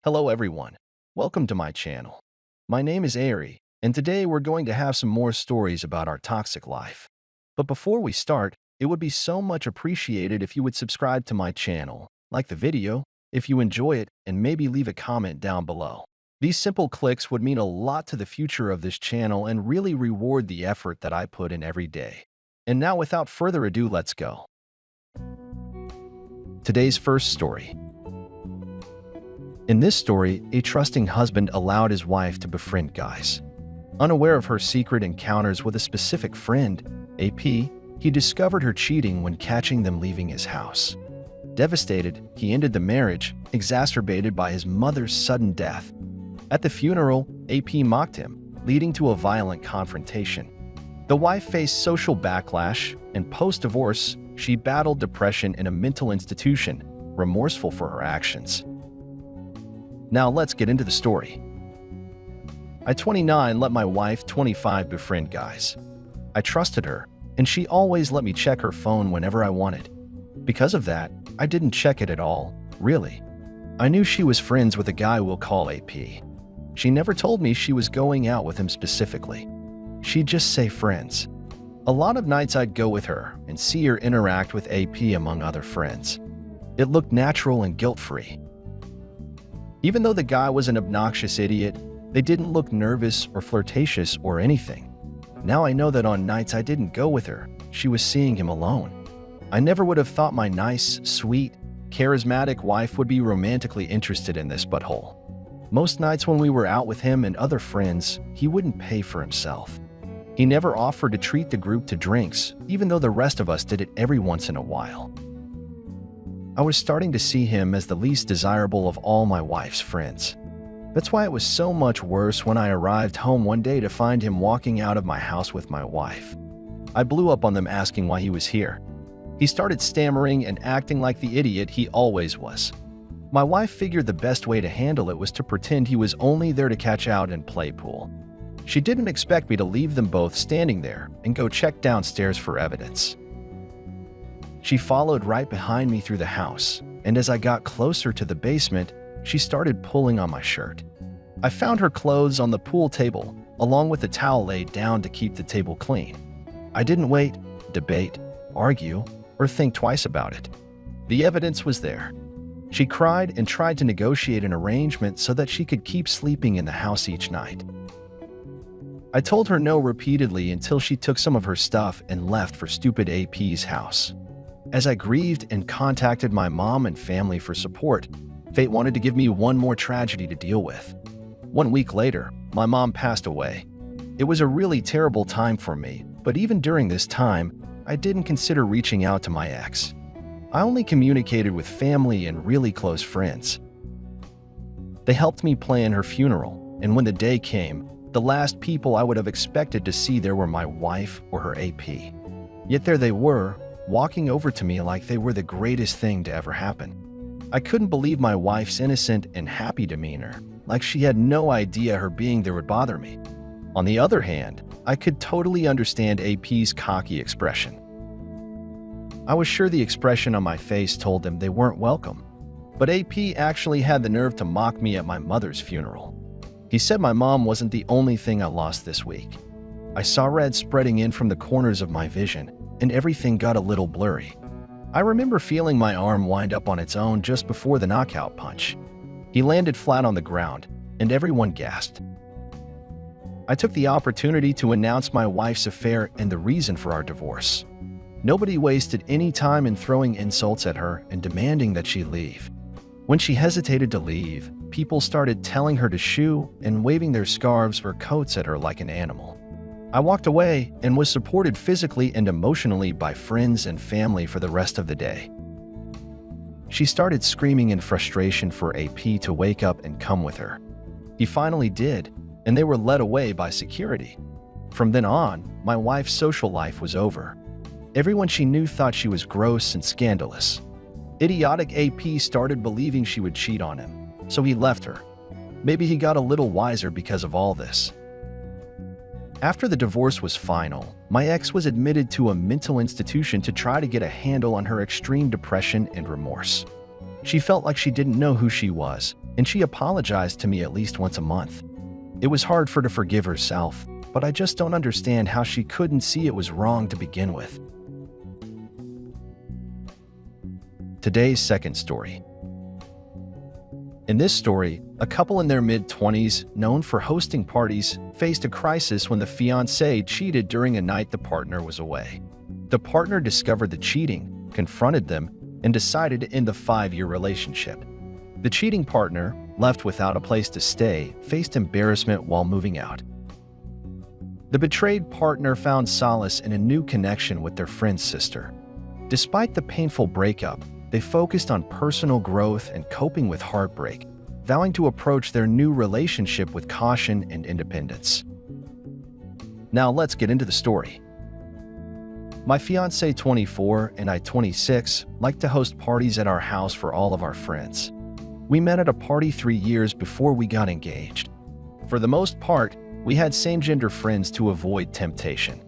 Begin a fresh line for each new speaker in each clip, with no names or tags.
Hello everyone, welcome to my channel. My name is Ari, and today we're going to have some more stories about our toxic life. But before we start, it would be so much appreciated if you would subscribe to my channel, like the video, if you enjoy it, and maybe leave a comment down below. These simple clicks would mean a lot to the future of this channel and really reward the effort that I put in every day. And now without further ado, let's go. Today's first story. In this story, a trusting husband allowed his wife to befriend guys. Unaware of her secret encounters with a specific friend, AP, he discovered her cheating when catching them leaving his house. Devastated, he ended the marriage, exacerbated by his mother's sudden death. At the funeral, AP mocked him, leading to a violent confrontation. The wife faced social backlash, and post-divorce, she battled depression in a mental institution, remorseful for her actions. Now let's get into the story. I, 29, let my wife, 25, befriend guys. I trusted her, and she always let me check her phone whenever I wanted. Because of that, I didn't check it at all, really. I knew she was friends with a guy we'll call AP. She never told me she was going out with him specifically. She'd just say friends. A lot of nights I'd go with her and see her interact with AP among other friends. It looked natural and guilt-free. Even though the guy was an obnoxious idiot, they didn't look nervous or flirtatious or anything. Now I know that on nights I didn't go with her, she was seeing him alone. I never would have thought my nice, sweet, charismatic wife would be romantically interested in this butthole. Most nights when we were out with him and other friends, he wouldn't pay for himself. He never offered to treat the group to drinks, even though the rest of us did it every once in a while. I was starting to see him as the least desirable of all my wife's friends. That's why it was so much worse when I arrived home one day to find him walking out of my house with my wife. I blew up on them asking why he was here. He started stammering and acting like the idiot he always was. My wife figured the best way to handle it was to pretend he was only there to catch out and play pool. She didn't expect me to leave them both standing there and go check downstairs for evidence. She followed right behind me through the house, and as I got closer to the basement, she started pulling on my shirt. I found her clothes on the pool table, along with a towel laid down to keep the table clean. I didn't wait, debate, argue, or think twice about it. The evidence was there. She cried and tried to negotiate an arrangement so that she could keep sleeping in the house each night. I told her no repeatedly until she took some of her stuff and left for stupid AP's house. As I grieved and contacted my mom and family for support, fate wanted to give me one more tragedy to deal with. 1 week later, my mom passed away. It was a really terrible time for me, but even during this time, I didn't consider reaching out to my ex. I only communicated with family and really close friends. They helped me plan her funeral, and when the day came, the last people I would have expected to see there were my wife or her AP. Yet there they were, walking over to me like they were the greatest thing to ever happen. I couldn't believe my wife's innocent and happy demeanor, like she had no idea her being there would bother me. On the other hand, I could totally understand AP's cocky expression. I was sure the expression on my face told them they weren't welcome, but AP actually had the nerve to mock me at my mother's funeral. He said my mom wasn't the only thing I lost this week. I saw red spreading in from the corners of my vision, and everything got a little blurry. I remember feeling my arm wind up on its own just before the knockout punch. He landed flat on the ground, and everyone gasped. I took the opportunity to announce my wife's affair and the reason for our divorce. Nobody wasted any time in throwing insults at her and demanding that she leave. When she hesitated to leave, people started telling her to shoo and waving their scarves or coats at her like an animal. I walked away and was supported physically and emotionally by friends and family for the rest of the day. She started screaming in frustration for AP to wake up and come with her. He finally did, and they were led away by security. From then on, my wife's social life was over. Everyone she knew thought she was gross and scandalous. Idiotic AP started believing she would cheat on him, so he left her. Maybe he got a little wiser because of all this. After the divorce was final, my ex was admitted to a mental institution to try to get a handle on her extreme depression and remorse. She felt like she didn't know who she was, and she apologized to me at least once a month. It was hard for her to forgive herself, but I just don't understand how she couldn't see it was wrong to begin with. Today's second story. In this story, a couple in their mid-20s, known for hosting parties, faced a crisis when the fiancé cheated during a night the partner was away. The partner discovered the cheating, confronted them, and decided to end the 5-year relationship. The cheating partner, left without a place to stay, faced embarrassment while moving out. The betrayed partner found solace in a new connection with their friend's sister. Despite the painful breakup, they focused on personal growth and coping with heartbreak, vowing to approach their new relationship with caution and independence. Now let's get into the story. My fiancé 24 and I 26 like to host parties at our house for all of our friends. We met at a party 3 years before we got engaged. For the most part, we had same-gender friends to avoid temptation.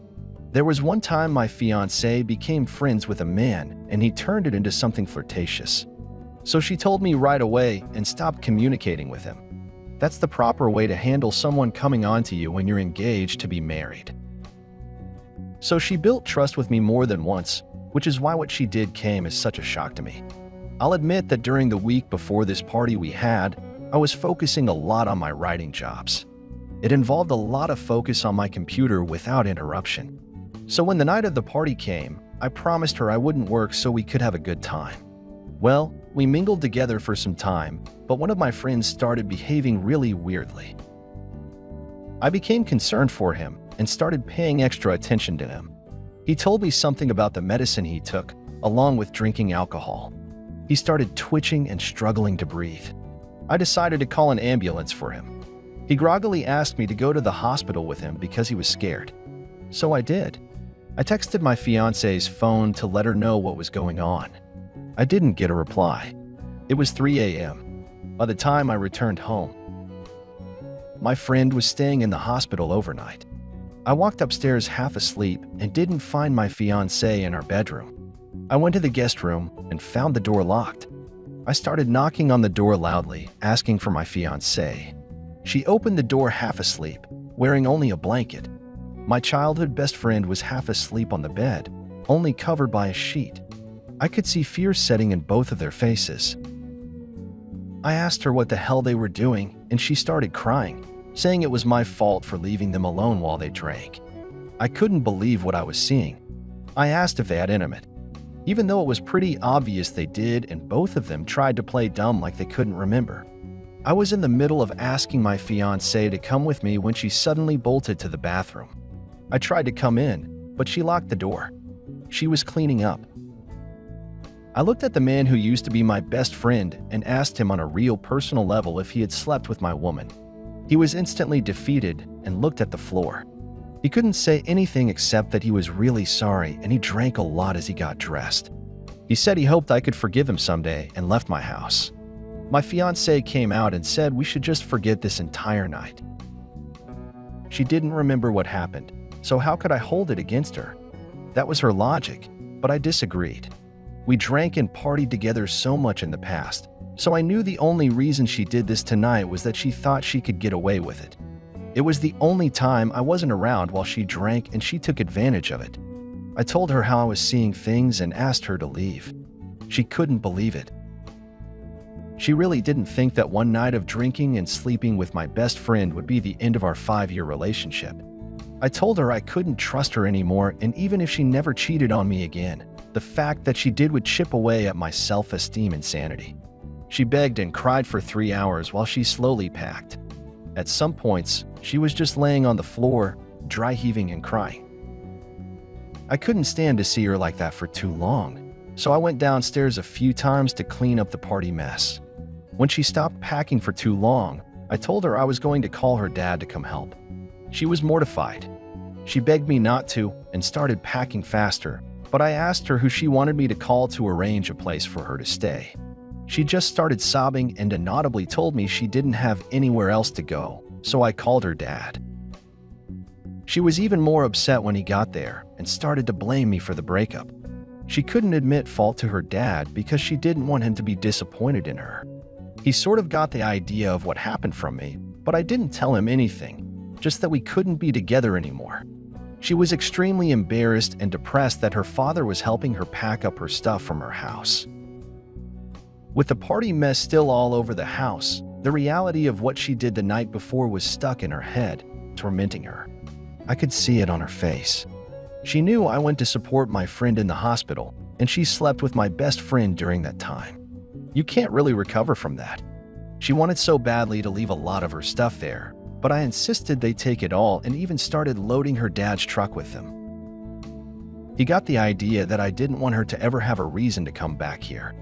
There was one time my fiancé became friends with a man and he turned it into something flirtatious. So she told me right away and stopped communicating with him. That's the proper way to handle someone coming on to you when you're engaged to be married. So she built trust with me more than once, which is why what she did came as such a shock to me. I'll admit that during the week before this party we had, I was focusing a lot on my writing jobs. It involved a lot of focus on my computer without interruption. So when the night of the party came, I promised her I wouldn't work so we could have a good time. Well, we mingled together for some time, but one of my friends started behaving really weirdly. I became concerned for him and started paying extra attention to him. He told me something about the medicine he took, along with drinking alcohol. He started twitching and struggling to breathe. I decided to call an ambulance for him. He groggily asked me to go to the hospital with him because he was scared. So I did. I texted my fiance's phone to let her know what was going on. I didn't get a reply. It was 3 a.m. by the time I returned home. My friend was staying in the hospital overnight. I walked upstairs half asleep and didn't find my fiancé in our bedroom. I went to the guest room and found the door locked. I started knocking on the door loudly, asking for my fiancé. She opened the door half asleep, wearing only a blanket. My childhood best friend was half asleep on the bed, only covered by a sheet. I could see fear setting in both of their faces. I asked her what the hell they were doing, and she started crying, saying it was my fault for leaving them alone while they drank. I couldn't believe what I was seeing. I asked if they had intimate, even though it was pretty obvious they did, and both of them tried to play dumb like they couldn't remember. I was in the middle of asking my fiancé to come with me when she suddenly bolted to the bathroom. I tried to come in, but she locked the door. She was cleaning up. I looked at the man who used to be my best friend and asked him on a real personal level if he had slept with my woman. He was instantly defeated and looked at the floor. He couldn't say anything except that he was really sorry and he drank a lot as he got dressed. He said he hoped I could forgive him someday and left my house. My fiancé came out and said we should just forget this entire night. She didn't remember what happened, so how could I hold it against her? That was her logic, but I disagreed. We drank and partied together so much in the past, so I knew the only reason she did this tonight was that she thought she could get away with it. It was the only time I wasn't around while she drank and she took advantage of it. I told her how I was seeing things and asked her to leave. She couldn't believe it. She really didn't think that one night of drinking and sleeping with my best friend would be the end of our 5-year relationship. I told her I couldn't trust her anymore, and even if she never cheated on me again, the fact that she did would chip away at my self-esteem and sanity. She begged and cried for 3 hours while she slowly packed. At some points, she was just laying on the floor, dry heaving and crying. I couldn't stand to see her like that for too long, so I went downstairs a few times to clean up the party mess. When she stopped packing for too long, I told her I was going to call her dad to come help. She was mortified. She begged me not to and started packing faster, but I asked her who she wanted me to call to arrange a place for her to stay. She just started sobbing and inaudibly told me she didn't have anywhere else to go, so I called her dad. She was even more upset when he got there and started to blame me for the breakup. She couldn't admit fault to her dad because she didn't want him to be disappointed in her. He sort of got the idea of what happened from me, but I didn't tell him anything, just that we couldn't be together anymore. She was extremely embarrassed and depressed that her father was helping her pack up her stuff from her house. With the party mess still all over the house, the reality of what she did the night before was stuck in her head, tormenting her. I could see it on her face. She knew I went to support my friend in the hospital, and she slept with my best friend during that time. You can't really recover from that. She wanted so badly to leave a lot of her stuff there, but I insisted they take it all and even started loading her dad's truck with them. He got the idea that I didn't want her to ever have a reason to come back here.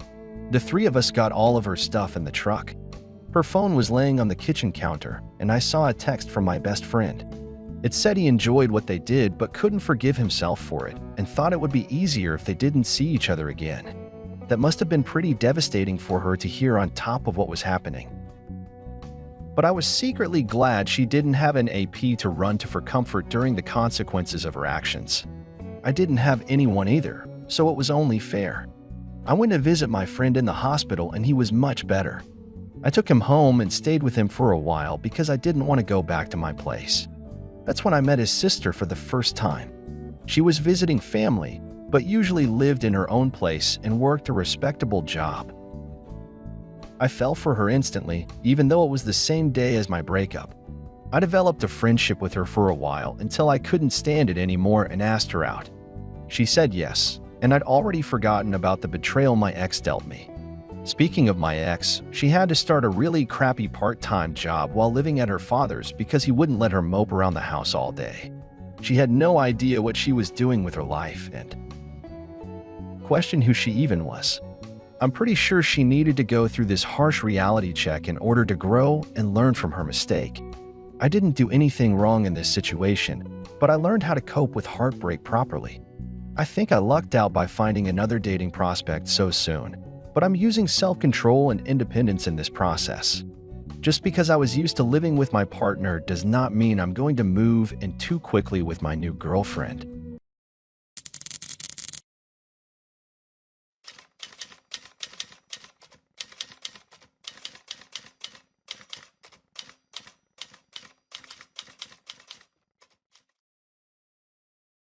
The three of us got all of her stuff in the truck. Her phone was laying on the kitchen counter, and I saw a text from my best friend. It said he enjoyed what they did but couldn't forgive himself for it and thought it would be easier if they didn't see each other again. That must have been pretty devastating for her to hear on top of what was happening. But I was secretly glad she didn't have an AP to run to for comfort during the consequences of her actions. I didn't have anyone either, so it was only fair. I went to visit my friend in the hospital and he was much better. I took him home and stayed with him for a while because I didn't want to go back to my place. That's when I met his sister for the first time. She was visiting family, but usually lived in her own place and worked a respectable job. I fell for her instantly, even though it was the same day as my breakup. I developed a friendship with her for a while until I couldn't stand it anymore and asked her out. She said yes, and I'd already forgotten about the betrayal my ex dealt me. Speaking of my ex, she had to start a really crappy part-time job while living at her father's because he wouldn't let her mope around the house all day. She had no idea what she was doing with her life and questioned who she even was. I'm pretty sure she needed to go through this harsh reality check in order to grow and learn from her mistake. I didn't do anything wrong in this situation, but I learned how to cope with heartbreak properly. I think I lucked out by finding another dating prospect so soon, but I'm using self-control and independence in this process. Just because I was used to living with my partner does not mean I'm going to move in too quickly with my new girlfriend.